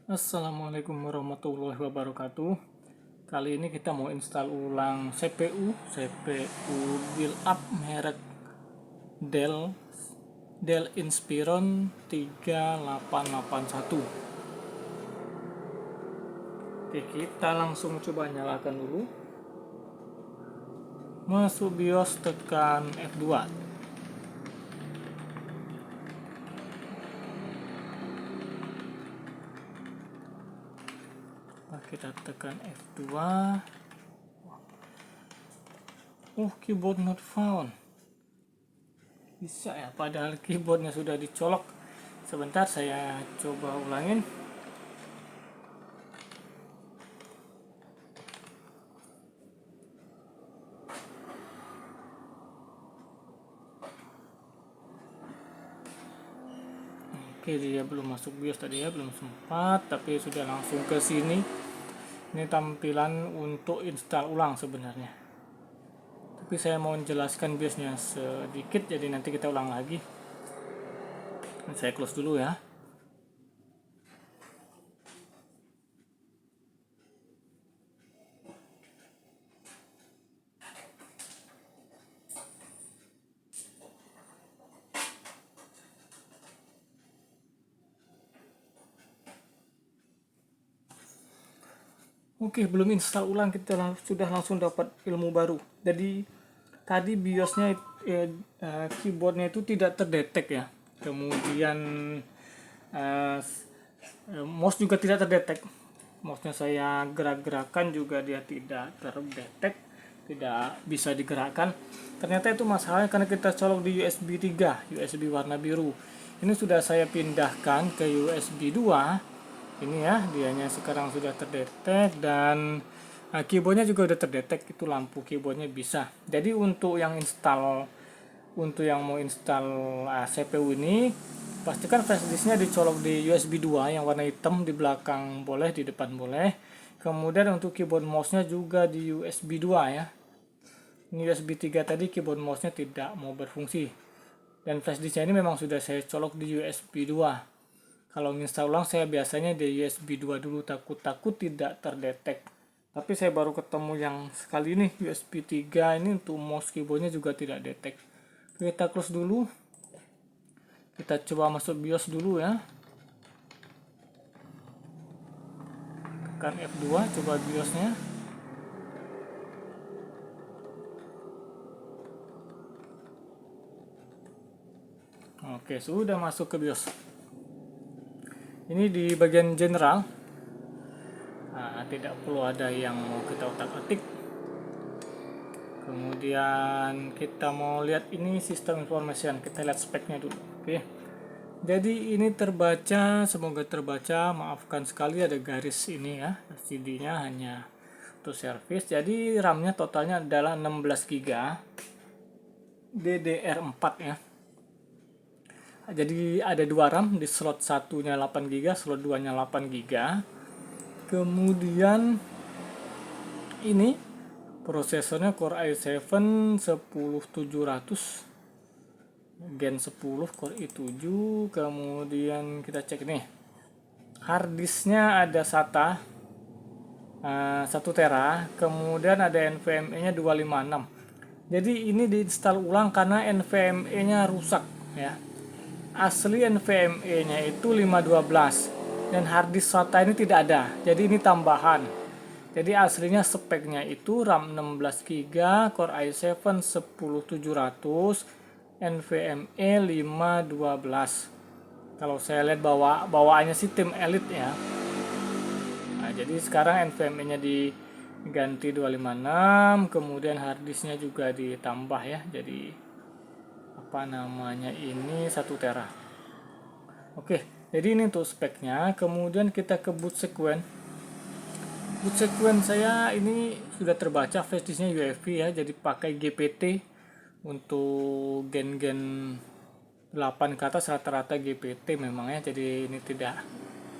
Assalamualaikum warahmatullahi wabarakatuh. Kali ini kita mau install ulang CPU build up merek Dell Inspiron 3881. Oke, kita langsung coba nyalakan dulu. Masuk BIOS, tekan F2. Kita tekan F2. Keyboard not found. Bisa ya, padahal keyboardnya sudah dicolok. Sebentar, saya coba ulangin. Oke, dia belum masuk BIOS tadi ya, belum sempat, tapi sudah langsung ke sini. Ini tampilan untuk install ulang sebenarnya. Tapi saya mau menjelaskan BIOSnya sedikit, jadi nanti kita ulang lagi. Saya close dulu ya. Oke, belum install ulang kita sudah langsung dapat ilmu baru. Jadi tadi BIOSnya keyboardnya itu tidak terdetek ya. Kemudian eh, mouse juga tidak terdetek. Mouse-nya saya gerak-gerakan juga dia tidak terdetek, tidak bisa digerakkan. Ternyata itu masalahnya karena kita colok di USB 3, USB warna biru. Ini sudah saya pindahkan ke USB 2. Ini ya, dianya sekarang sudah terdetek dan keyboardnya juga udah terdetek, itu lampu keyboardnya bisa. Jadi untuk yang mau install CPU ini, pastikan flash disknya dicolok di USB 2 yang warna hitam, di belakang boleh, di depan boleh. Kemudian untuk keyboard mouse-nya juga di USB 2 ya. Ini USB 3 tadi keyboard mouse-nya tidak mau berfungsi. Dan flash disknya ini memang sudah saya colok di USB 2. Kalau install ulang saya biasanya di USB 2 dulu, takut tidak terdetek. Tapi saya baru ketemu yang sekali ini USB 3 ini untuk mouse keyboardnya juga tidak detek. Kita close dulu. Kita coba masuk BIOS dulu ya. Tekan F2, coba BIOSnya. Oke, sudah masuk ke BIOS. Ini di bagian general. Nah, tidak perlu ada yang mau kita otak-atik. Kemudian kita mau lihat ini sistem information, kita lihat speknya dulu. Oke, jadi ini terbaca, semoga terbaca. Maafkan sekali ada garis ini ya, CD-nya hanya untuk service. Jadi RAM-nya totalnya adalah 16 GB DDR4 ya. Jadi ada dua RAM, di slot satunya 8 GB, slot 2 nya 8 GB. Kemudian ini prosesornya Core i7 10700 Gen 10 Core i7. Kemudian kita cek nih, harddisknya ada SATA 1 tera, kemudian ada NVMe nya 256. Jadi ini diinstal ulang karena NVMe nya rusak ya. Asli NVMe nya itu 512 dan harddisk SATA ini tidak ada, jadi ini tambahan. Jadi aslinya speknya itu RAM 16 GB, Core i7 10700, NVMe 512. Kalau saya lihat bawaannya sih tim elite ya. Nah, jadi sekarang NVMe-nya diganti 256, kemudian harddisknya juga ditambah ya. Jadi apa namanya ini 1 tera. Oke, jadi ini untuk speknya. Kemudian kita ke boot sequence. Boot sequence saya ini sudah terbaca, flash disknya UEFI ya, jadi pakai GPT untuk gen-gen 8 ke atas rata-rata GPT memang ya, jadi ini tidak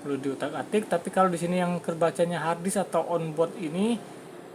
perlu diutak-atik. Tapi kalau di sini yang terbacanya harddisk atau onboard ini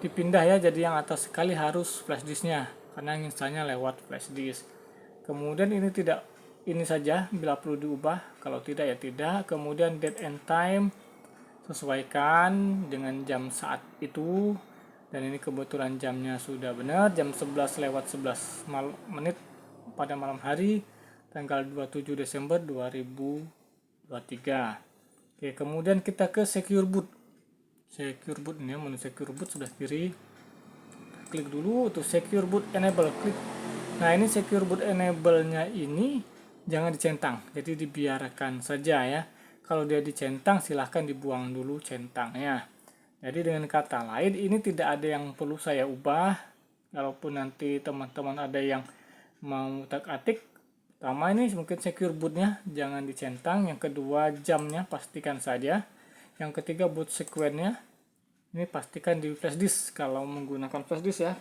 dipindah ya, jadi yang atas sekali harus flash disknya karena installnya lewat flash disk. Kemudian ini saja bila perlu diubah, kalau tidak ya tidak. Kemudian date and time sesuaikan dengan jam saat itu. Dan ini kebetulan jamnya sudah benar, jam 11 lewat 11 menit pada malam hari tanggal 27 Desember 2023. Oke, kemudian kita ke secure boot. Secure boot ini, menu secure boot sebelah kiri. Klik dulu untuk secure boot enable, klik. Nah, ini secure boot enable-nya ini jangan dicentang, jadi dibiarkan saja ya. Kalau dia dicentang silahkan dibuang dulu centangnya. Jadi dengan kata lain ini tidak ada yang perlu saya ubah. Kalaupun nanti teman-teman ada yang mau utak-atik, pertama ini mungkin secure bootnya jangan dicentang. Yang kedua jamnya pastikan saja. Yang ketiga boot sequence-nya ini pastikan di flash disk kalau menggunakan flash disk ya,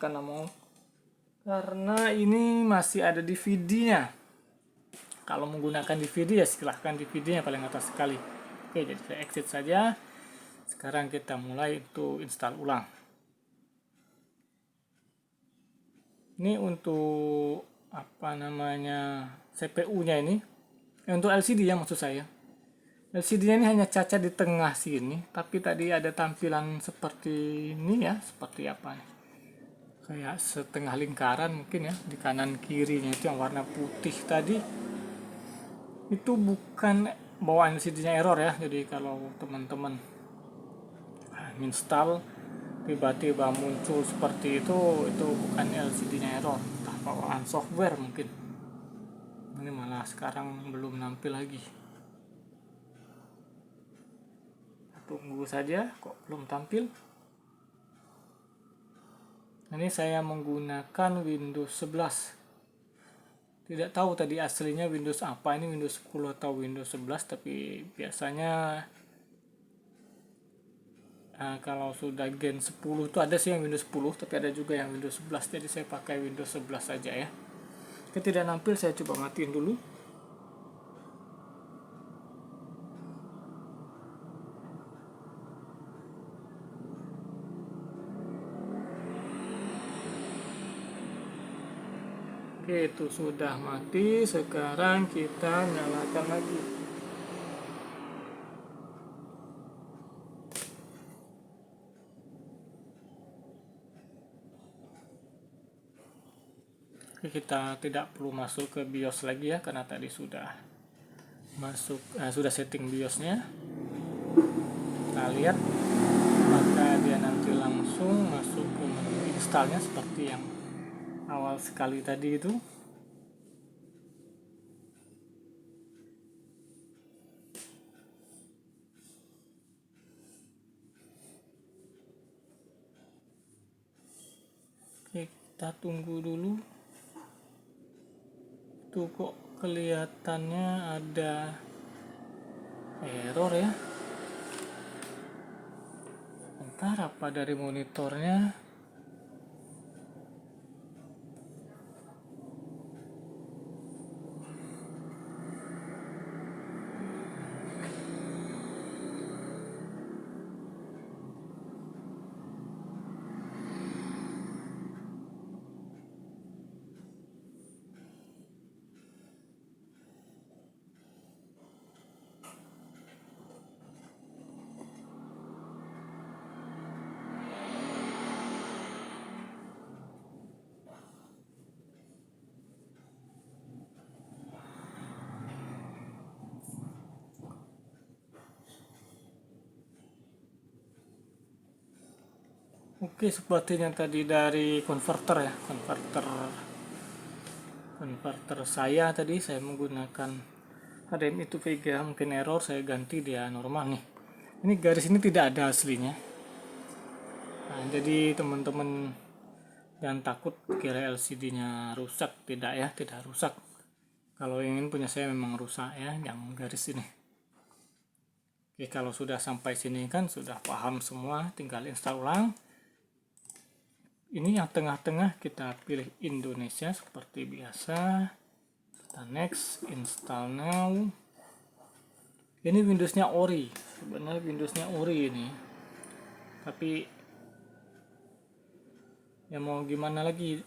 karena ini masih ada DVD-nya. Kalau menggunakan DVD ya silahkan DVD-nya paling atas sekali. Oke, jadi saya exit saja. Sekarang kita mulai untuk install ulang. Ini untuk CPU-nya ini. Untuk LCD ya maksud saya. LCD-nya ini hanya cacat di tengah sini, tapi tadi ada tampilan seperti ini ya, seperti apa nih? Kayak setengah lingkaran mungkin ya, di kanan kirinya itu yang warna putih tadi. Itu bukan bawaan LCD-nya error ya. Jadi kalau teman-teman install tiba-tiba muncul seperti itu bukan LCD-nya error, entah bawaan software mungkin. Ini malah sekarang belum nampil lagi. Tunggu saja, kok belum tampil. Ini saya menggunakan Windows 11. Tidak tahu tadi aslinya Windows apa, ini Windows 10 atau Windows 11, tapi biasanya kalau sudah Gen 10 itu ada sih yang Windows 10, tapi ada juga yang Windows 11, jadi saya pakai Windows 11 saja ya. Jika tidak nampil, saya coba matiin dulu. Oke, itu sudah mati. Sekarang kita nyalakan lagi. Oke, kita tidak perlu masuk ke BIOS lagi ya, karena tadi sudah sudah setting BIOSnya. Kita lihat, maka dia nanti langsung masuk ke menu installnya seperti yang awal sekali tadi itu. Oke, kita tunggu dulu. Tuh kok kelihatannya ada error ya. Sebentar, apa dari monitornya? Oke, sepertinya tadi dari konverter ya, konverter saya tadi saya menggunakan HDMI to VGA, mungkin error, saya ganti dia normal nih. Ini garis ini tidak ada aslinya. Nah, jadi teman-teman jangan takut kira LCD-nya rusak, tidak ya, tidak rusak. Kalau ingin punya saya memang rusak ya, yang garis ini. Oke, kalau sudah sampai sini kan sudah paham semua, tinggal install ulang. Ini yang tengah-tengah kita pilih Indonesia seperti biasa. Kita next, install now. Ini Windowsnya Ori, sebenarnya Windowsnya Ori ini. Tapi ya mau gimana lagi,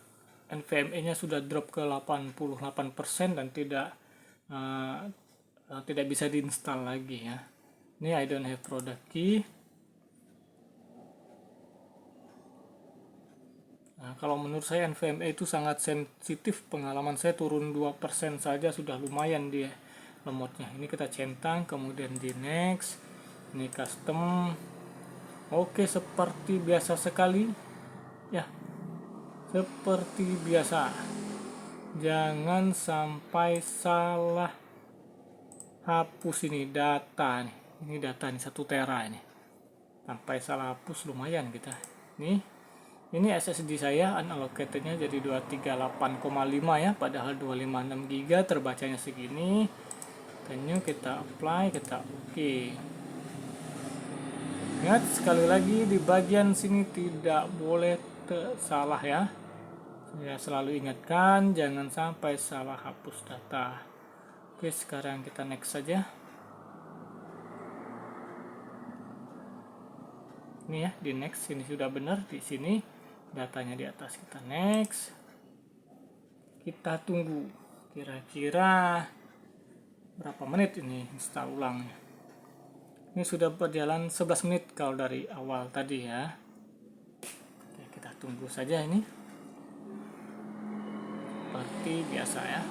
NVMe-nya sudah drop ke 88% dan tidak bisa diinstal lagi ya. Ini I don't have product key. Nah, kalau menurut saya NVMe itu sangat sensitif. Pengalaman saya turun 2% saja sudah lumayan dia lemotnya. Ini kita centang, kemudian di next. Ini custom. Oke, seperti biasa sekali. Ya, seperti biasa. Jangan sampai salah hapus ini data nih. Ini data nih 1 tera ini. Sampai salah hapus lumayan kita. Ini SSD saya unallocatednya jadi 238,5 ya, padahal 256 GB, terbacanya segini. Kita apply, kita oke. Ingat sekali lagi di bagian sini tidak boleh salah ya. Saya selalu ingatkan jangan sampai salah hapus data. Oke, sekarang kita next saja. Ini ya, di next ini sudah benar, di sini datanya di atas, kita next. Kita tunggu kira-kira berapa menit ini install ulangnya. Ini sudah berjalan 11 menit kalau dari awal tadi ya. Oke, kita tunggu saja ini seperti biasa ya.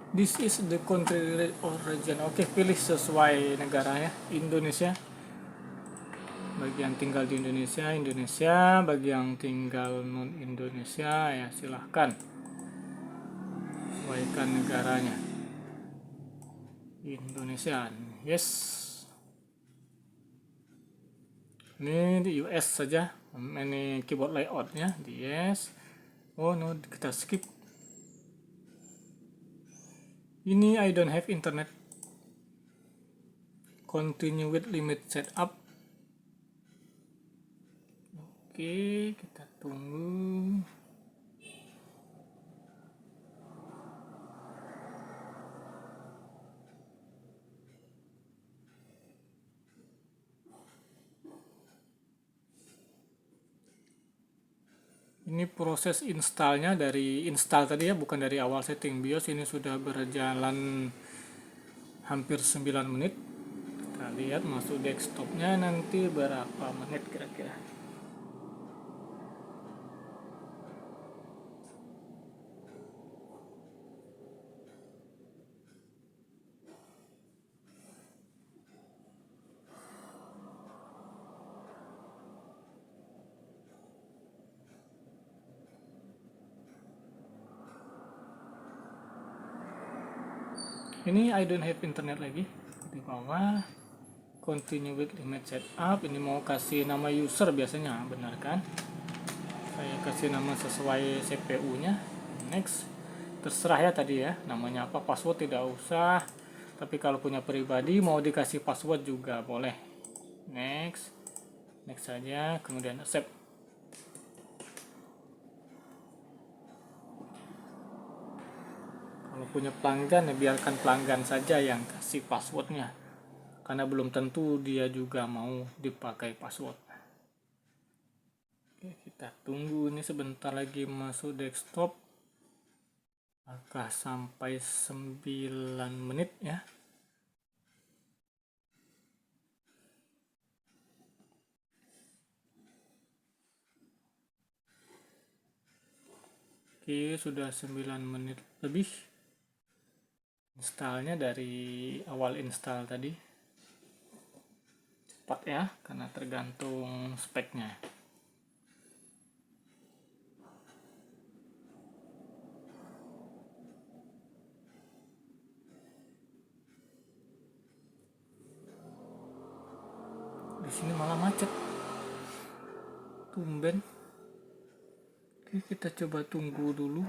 This is the country origin. Oke, pilih sesuai negara ya. Indonesia. Bagi yang tinggal di Indonesia, Indonesia. Bagi yang tinggal non Indonesia, ya silahkan sesuaikan negaranya. Indonesia, yes. Ini di US saja. Ini keyboard layoutnya di yes. Oh no, kita skip. Ini I don't have internet. Continue with limit setup. Oke, kita tunggu. Ini proses installnya dari install tadi ya, bukan dari awal setting BIOS. Ini sudah berjalan hampir 9 menit. Kita lihat masuk desktopnya nanti berapa menit kira-kira. Ini I don't have internet lagi di bawah. Continue with limit setup. Ini mau kasih nama user biasanya, benar kan? Saya kasih nama sesuai CPU nya. Next. Terserah ya tadi ya, namanya apa, password tidak usah. Tapi kalau punya pribadi mau dikasih password juga boleh. Next. Next saja, kemudian accept. Kalau punya pelanggan ya biarkan pelanggan saja yang kasih passwordnya, karena belum tentu dia juga mau dipakai password. Oke, kita tunggu ini sebentar lagi masuk desktop. Apakah sampai 9 menit ya. Oke, sudah 9 menit lebih. Installnya dari awal install tadi cepat ya, karena tergantung speknya. Di sini malah macet, tumben. Oke, kita coba tunggu dulu.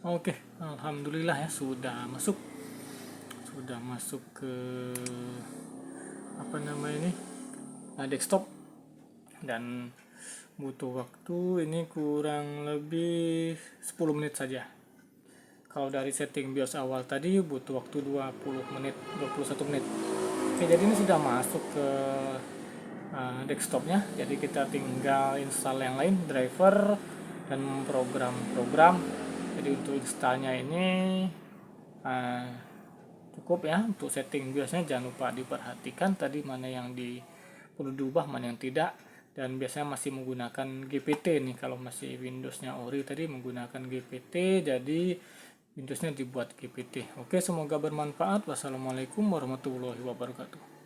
Oke, alhamdulillah ya sudah masuk ke apa namanya ini, desktop, dan butuh waktu ini kurang lebih 10 menit saja. Kalau dari setting BIOS awal tadi butuh waktu 20 menit, 21 menit. Oke, jadi ini sudah masuk ke desktopnya, jadi kita tinggal install yang lain, driver dan program-program. Jadi untuk installnya ini cukup ya. Untuk setting biasanya jangan lupa diperhatikan tadi mana yang perlu diubah, mana yang tidak. Dan biasanya masih menggunakan GPT nih, kalau masih Windowsnya ori tadi menggunakan GPT, jadi Windowsnya dibuat GPT. Oke, semoga bermanfaat. Wassalamualaikum warahmatullahi wabarakatuh.